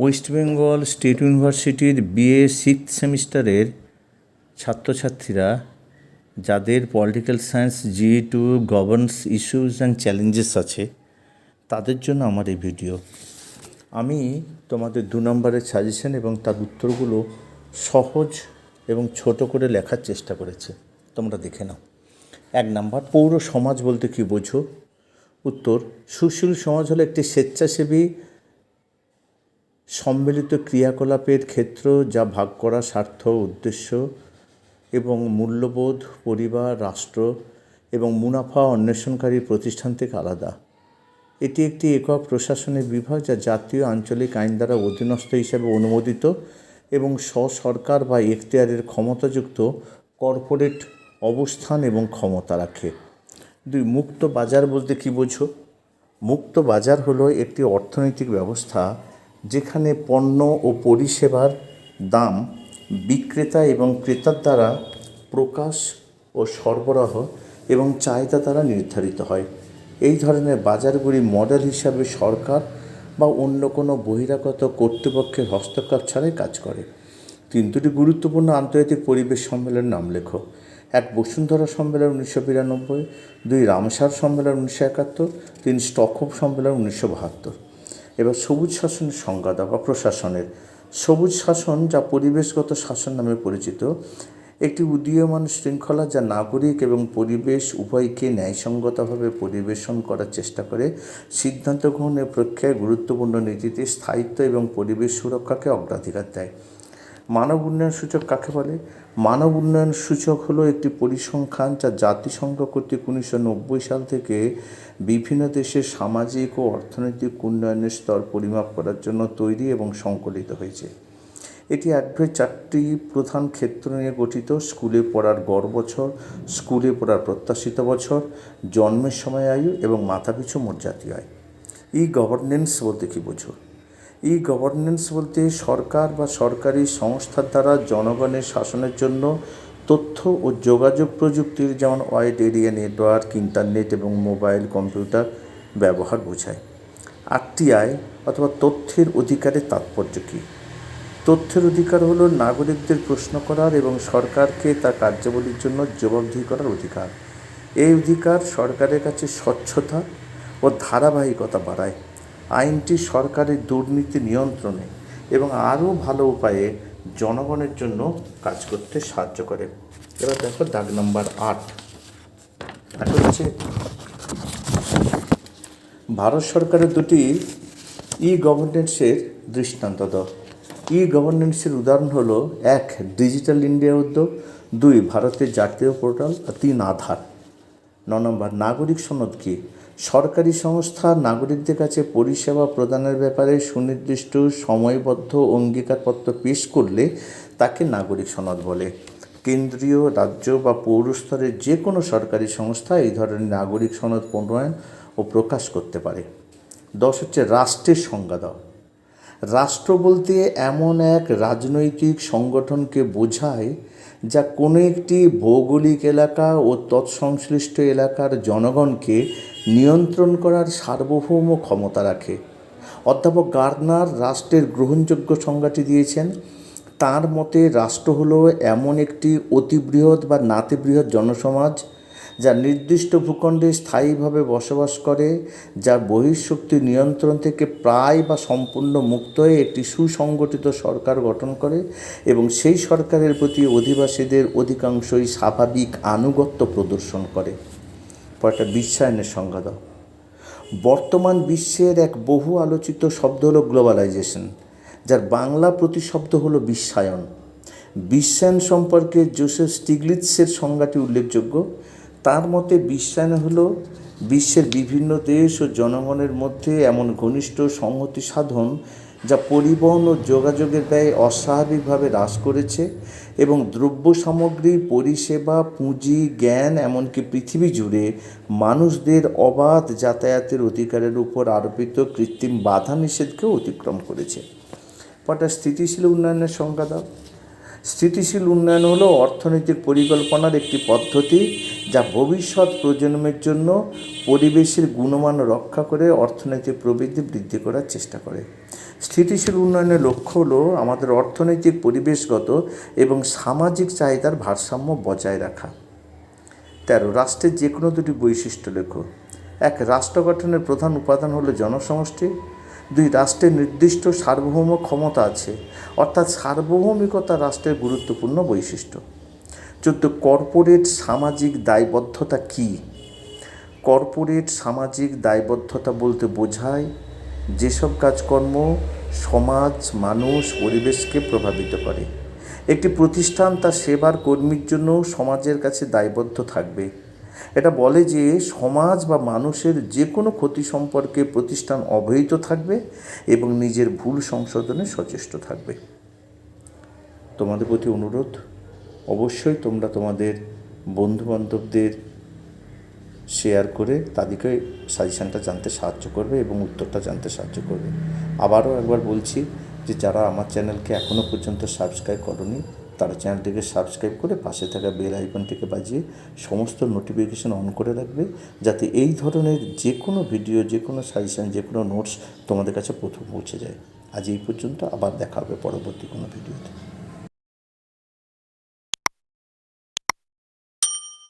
West Bengal state ইউনিভার্সিটির BA six সেমিস্টারের ছাত্রছাত্রীরা যাদের political science GE2 governance issues and challenges আছে তাদের জন্য আমার এই ভিডিও। আমি তোমাদের 2 নম্বরের সাজেশন এবং তার উত্তরগুলো সহজ এবং ছোট করে লেখার চেষ্টা করেছি, তোমরা দেখে নাও। 1 নম্বর, পৌর সমাজ বলতে কী বোঝো? উত্তর, সুশীল সমাজ হলো একটি স্বেচ্ছাসেবী সম্মিলিত ক্রিয়াকলাপের ক্ষেত্র যা ভাগ করা স্বার্থ, উদ্দেশ্য এবং মূল্যবোধ, পরিবার, রাষ্ট্র এবং মুনাফা অন্বেষণকারী প্রতিষ্ঠান থেকে আলাদা। এটি একটি একক প্রশাসনের বিভাগ যা জাতীয় আঞ্চলিক আইন দ্বারা অধীনস্থ হিসাবে অনুমোদিত এবং স্ব-সরকার বা এখতিয়ারের ক্ষমতাযুক্ত কর্পোরেট অবস্থান এবং ক্ষমতা রাখে। 2, মুক্ত বাজার বলতে কী বোঝো? মুক্ত বাজার হলো একটি অর্থনৈতিক ব্যবস্থা যেখানে পণ্য ও পরিষেবার দাম বিক্রেতা এবং ক্রেতার দ্বারা প্রকাশ ও সরবরাহ এবং চাহিদা দ্বারা নির্ধারিত হয়। এই ধরনের বাজারগুলি মডেল হিসাবে সরকার বা অন্য কোনো বহিরাগত কর্তৃপক্ষের হস্তক্ষেপ ছাড়াই কাজ করে। 3, দুটি গুরুত্বপূর্ণ আন্তর্জাতিক পরিবেশ সম্মেলনের নাম লেখো। 1, বসুন্ধরা সম্মেলন 1992, 2, রামসার সম্মেলন 1971, 3, স্টকহোম সম্মেলন 1972। এবার সবুজ শাসনের সংজ্ঞা দাও বা প্রশাসনের। সবুজ শাসন, যা পরিবেশগত শাসন নামে পরিচিত, একটি উদীয়মান শৃঙ্খলা যা নাগরিক এবং পরিবেশ উভয়কে ন্যায়সঙ্গতভাবে পরিবেশন করার চেষ্টা করে, সিদ্ধান্ত গ্রহণের প্রক্রিয়ায় গুরুত্বপূর্ণ নীতিতে স্থায়িত্ব এবং পরিবেশ সুরক্ষাকে অগ্রাধিকার দেয়। মানব উন্নয়ন সূচক কাকে বলে? মানব উন্নয়ন সূচক হলো একটি পরিসংখ্যান যা জাতিসংঘ কর্তৃক 1990 সাল থেকে বিভিন্ন দেশের সামাজিক ও অর্থনৈতিক উন্নয়নের স্তর পরিমাপ করার জন্য তৈরি এবং সংকলিত হয়েছে। এটি একভাবে 4টি প্রধান ক্ষেত্র নিয়ে গঠিত: স্কুলে পড়ার গড় বছর, স্কুলে পড়ার প্রত্যাশিত বছর, জন্মের সময় আয়ু এবং মাথাপিছু মোট জাতীয় আয়। গভর্নেন্স বলতে কী বোঝো? গভর্নেন্স বলতে সরকার বা সরকারি সংস্থার দ্বারা জনগণের শাসনের জন্য তথ্য ও যোগাযোগ প্রযুক্তির, যেমন ওয়াইড এরিয়া নেটওয়ার্ক, ইন্টারনেট এবং মোবাইল কম্পিউটার ব্যবহার বোঝায়। RTI অথবা তথ্যের অধিকারের তাৎপর্য কী? তথ্যের অধিকার হলো নাগরিকদের প্রশ্ন করার এবং সরকারকে তার কার্যাবলীর জন্য জবাবদিহি করার অধিকার। এই অধিকার সরকারের কাছে স্বচ্ছতা ও ধারাবাহিকতা বাড়ায়। আইনটি সরকারের দুর্নীতি নিয়ন্ত্রণে এবং আরও ভালো উপায়ে জনগণের জন্য কাজ করতে সাহায্য করে। এবার দেখো দাগ নম্বর 8, এটা হচ্ছে ভারত সরকারের 2টি গভর্নেন্সের দৃষ্টান্ত দাও। গভর্নেন্সের উদাহরণ হলো 1, ডিজিটাল ইন্ডিয়া উদ্যোগ, 2, ভারতের জাতীয় পোর্টাল, 3, আধার। 9 নম্বর, নাগরিক সনদ কী? সরকারি সংস্থা নাগরিকদের কাছে পরিষেবা প্রদানের ব্যাপারে সুনির্দিষ্ট সময়বদ্ধ অঙ্গীকারপত্র পেশ করলে তাকে নাগরিক সনদ বলে। কেন্দ্রীয়, রাজ্য বা পৌর স্তরের যে কোনো সরকারি সংস্থা এই ধরনের নাগরিক সনদ প্রণয়ন ও প্রকাশ করতে পারে। 10 হচ্ছে রাষ্ট্রের সংজ্ঞা দাও। রাষ্ট্র বলতে এমন এক রাজনৈতিক সংগঠনকে বোঝায় যা কোনো একটি ভৌগোলিক এলাকা ও তৎসংশ্লিষ্ট এলাকার জনগণকে নিয়ন্ত্রণ করার সার্বভৌম ক্ষমতা রাখে। অধ্যাপক গার্নার রাষ্ট্রের গ্রহণযোগ্য সংজ্ঞাটি দিয়েছেন। তাঁর মতে রাষ্ট্র হলো এমন একটি অতিবৃহৎ বা নাতিবৃহৎ জনসমাজ যা নির্দিষ্ট ভূখণ্ডে স্থায়ীভাবে বসবাস করে, যার বহিঃশক্তির নিয়ন্ত্রণ থেকে প্রায় বা সম্পূর্ণ মুক্ত হয়ে একটি সুসংগঠিত সরকার গঠন করে এবং সেই সরকারের প্রতি অধিবাসীদের অধিকাংশই স্বাভাবিক আনুগত্য প্রদর্শন করে। পরটা বিশ্বায়নের সংজ্ঞা দাও। বর্তমান বিশ্বের এক বহু আলোচিত শব্দ হলো গ্লোবালাইজেশন, যার বাংলা প্রতিশব্দ হলো বিশ্বায়ন। বিশ্বায়ন সম্পর্কে জোসেফ স্টিগলিৎসের সংজ্ঞাটি উল্লেখযোগ্য। তার মতে বিশ্বায়ন হলো বিশ্বের বিভিন্ন দেশ ও জনগণের মধ্যে এমন ঘনিষ্ঠ সংহতি সাধন যা পরিবহন ও যোগাযোগের ব্যয় অস্বাভাবিকভাবে হ্রাস করেছে এবং দ্রব্য সামগ্রী, পরিষেবা, পুঁজি, জ্ঞান এমনকি পৃথিবী জুড়ে মানুষদের অবাধ যাতায়াতের অধিকারের উপর আরোপিত কৃত্রিম বাধা নিষেধকেও অতিক্রম করেছে। স্থিতিশীল উন্নয়নের সংজ্ঞা দাও। স্থিতিশীল উন্নয়ন হলো অর্থনৈতিক পরিকল্পনার একটি পদ্ধতি যা ভবিষ্যৎ প্রজন্মের জন্য পরিবেশের গুণমান রক্ষা করে অর্থনৈতিক প্রবৃদ্ধি বৃদ্ধি করার চেষ্টা করে। স্থিতিশীল উন্নয়নের লক্ষ্য হলো আমাদের অর্থনৈতিক, পরিবেশগত এবং সামাজিক চাহিদার ভারসাম্য বজায় রাখা। 13, রাষ্ট্রের যে কোনো দুটি বৈশিষ্ট্য লেখো। 1, রাষ্ট্র গঠনের প্রধান উপাদান হলো জনসমষ্টি। 2, রাষ্ট্রের নির্দিষ্ট সার্বভৌম ক্ষমতা আছে, অর্থাৎ সার্বভৌমিকতা রাষ্ট্রের গুরুত্বপূর্ণ বৈশিষ্ট্য। 14, কর্পোরেট সামাজিক দায়বদ্ধতা কী? কর্পোরেট সামাজিক দায়বদ্ধতা বলতে বোঝায় যেসব কাজকর্ম সমাজ, মানুষ, পরিবেশকে প্রভাবিত করে। একটি প্রতিষ্ঠান তার সেবার কর্মীর জন্য সমাজের কাছে দায়বদ্ধ থাকবে। এটা বলে যে সমাজ বা মানুষের যে কোনো ক্ষতি সম্পর্কে প্রতিষ্ঠান অবহিত থাকবে এবং নিজের ভুল সংশোধনে সচেষ্ট থাকবে। তোমাদের প্রতি অনুরোধ, অবশ্যই তোমরা তোমাদের বন্ধুবান্ধবদের শেয়ার করে তাদেরকে সাজেশানটা জানতে সাহায্য করবে এবং উত্তরটা জানতে সাহায্য করবে। আবারও একবার বলছি যে যারা আমার চ্যানেলকে এখনও পর্যন্ত সাবস্ক্রাইব করনি তারা চ্যানেলটিকে সাবস্ক্রাইব করে পাশে থাকা বেল আইকনটিকে বাজিয়ে সমস্ত নোটিফিকেশান অন করে রাখবে, যাতে এই ধরনের যে কোনো ভিডিও, যে কোনো সাজেশান, যে কোনো নোটস তোমাদের কাছে প্রথম পৌঁছে যায়। আজ এই পর্যন্ত, আবার দেখা হবে পরবর্তী কোনো ভিডিওতে।